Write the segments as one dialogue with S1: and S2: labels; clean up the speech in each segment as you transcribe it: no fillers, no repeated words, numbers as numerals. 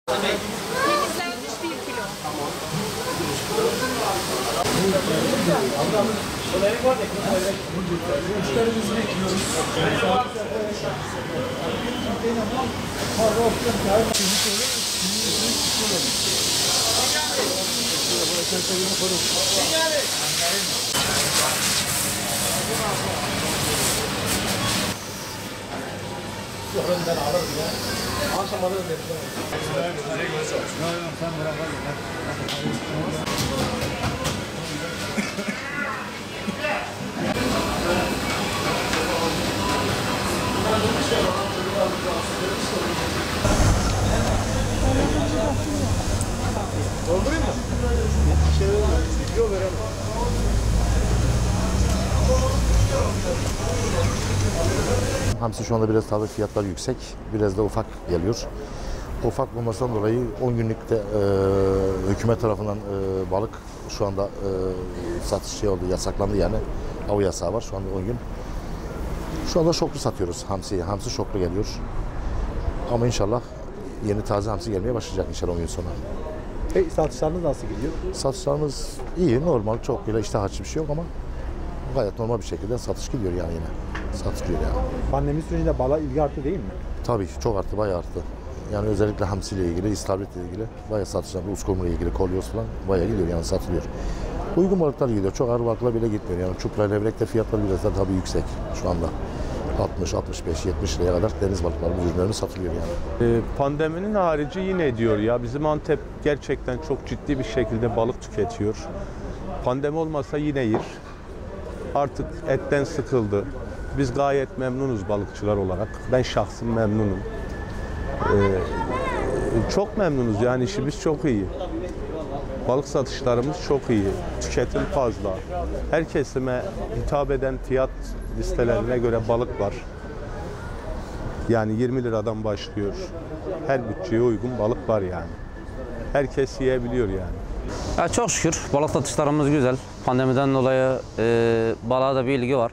S1: Temizlenmiş 1 kilo.
S2: Müşterimizi bekliyoruz. Önden alırım ya. Akşam alırım dedim. Sen bırak hadi. Doldurayım mı? Yok veremem.
S3: Hamsi şu anda biraz tabii fiyatlar yüksek, biraz da ufak geliyor. Ufak olmasından dolayı 10 günlükte hükümet tarafından balık şu anda satış oldu, yasaklandı yani. Av yasağı var şu anda 10 gün. Şu anda şoklu satıyoruz hamsiyi. Hamsi şoklu geliyor. Ama inşallah yeni taze hamsi gelmeye başlayacak inşallah 10 gün sonra.
S2: Satışlarınız nasıl gidiyor?
S3: Satışlarımız iyi, normal, çok böyle iştah açıcı bir şey yok ama gayet normal bir şekilde satış gidiyor yani yine. Satış gidiyor yani.
S2: Pandemi sürecinde balığa ilgi arttı değil mi?
S3: Tabii çok arttı, bayağı arttı. Yani özellikle hamsiyle ilgili, istavritle ilgili bayağı satışlar, uskumruyla ilgili, kolyoz falan bayağı gidiyor yani satılıyor. Uygun balıklar gidiyor, çok ağır balıklar bile gitmiyor yani. Çupra, levrekte fiyatlar biraz da tabii yüksek şu anda. 60, 65, 70 liraya kadar deniz balıkları ürünlerimiz satılıyor yani.
S4: Pandeminin harici yine diyor ya bizim Antep gerçekten çok ciddi bir şekilde balık tüketiyor. Pandemi olmasa yine yer. Artık etten sıkıldı. Biz gayet memnunuz balıkçılar olarak. Ben şahsım memnunum. Çok memnunuz yani işimiz çok iyi. Balık satışlarımız çok iyi. Tüketim fazla. Her kesime hitap eden fiyat listelerine göre balık var. Yani 20 liradan başlıyor. Her bütçeye uygun balık var yani. Herkes yiyebiliyor yani.
S5: Ya çok şükür balık satışlarımız güzel. Pandemiden dolayı balığa da bir ilgi var.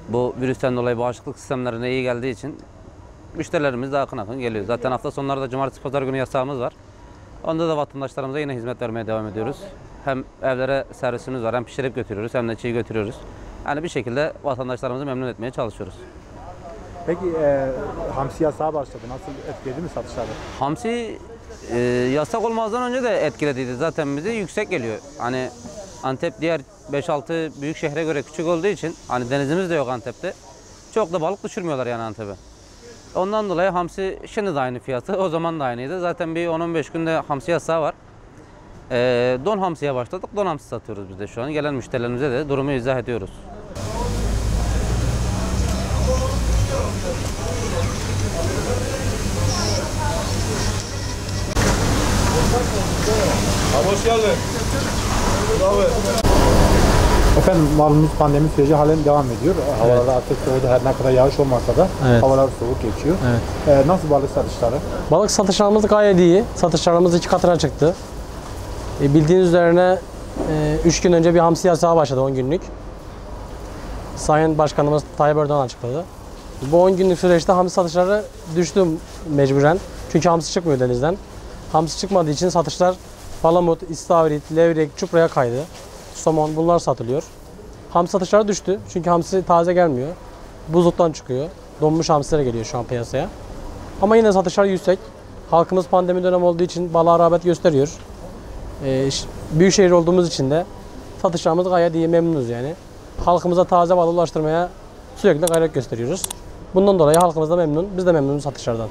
S5: Bu virüsten dolayı bağışıklık sistemlerine iyi geldiği için müşterilerimiz de akın akın geliyor. Zaten hafta sonları da cumartesi pazar günü yasağımız var. Onda da vatandaşlarımıza yine hizmet vermeye devam ediyoruz. Hem evlere servisimiz var, hem pişirip götürüyoruz hem de çiğ götürüyoruz. Yani bir şekilde vatandaşlarımızı memnun etmeye çalışıyoruz.
S2: Peki hamsi yasağı başladı. Nasıl etkiledi mi satışları?
S5: Hamsi yasak olmazdan önce de etkilediydi. Zaten bize yüksek geliyor. Hani Antep diğer 5-6 büyük şehre göre küçük olduğu için hani denizimiz de yok Antep'te. Çok da balık düşürmüyorlar yani Antep'e. Ondan dolayı hamsi şimdi de aynı fiyatı, o zaman da aynıydı. Zaten bir 10-15 günde hamsi yasağı var. Don hamsiye başladık. Don hamsi satıyoruz biz de şu an. Gelen müşterilerimize de durumu izah ediyoruz.
S2: Hoş geldin. Efendim malumuz pandemi süreci halen devam ediyor. Havalar artık soğudu. Her ne kadar yağış olmasa da havalar soğuk geçiyor. Nasıl balık satışları?
S6: Balık satışlarımız gayet iyi. Satışlarımız 2 katına çıktı. Bildiğiniz üzerine 3 gün önce bir hamsi yasağı başladı 10 günlük. Sayın Başkanımız Tayyip Erdoğan açıkladı. Bu 10 günlük süreçte hamsi satışları düştü mecburen. Çünkü hamsi çıkmıyor denizden. Hamsi çıkmadığı için satışlar palamut, istavrit, levrek, çupraya kaydı. Somon bunlar satılıyor. Hamsi satışları düştü. Çünkü hamsi taze gelmiyor. Buzluktan çıkıyor. Donmuş hamsiler geliyor şu an piyasaya. Ama yine satışlar yüksek. Halkımız pandemi dönemi olduğu için balığa rağbet gösteriyor. Büyük şehir olduğumuz için de satışlarımız gayet iyi, memnunuz yani. Halkımıza taze balık ulaştırmaya sürekli gayret gösteriyoruz. Bundan dolayı halkımız da memnun, biz de memnunuz satışlardan.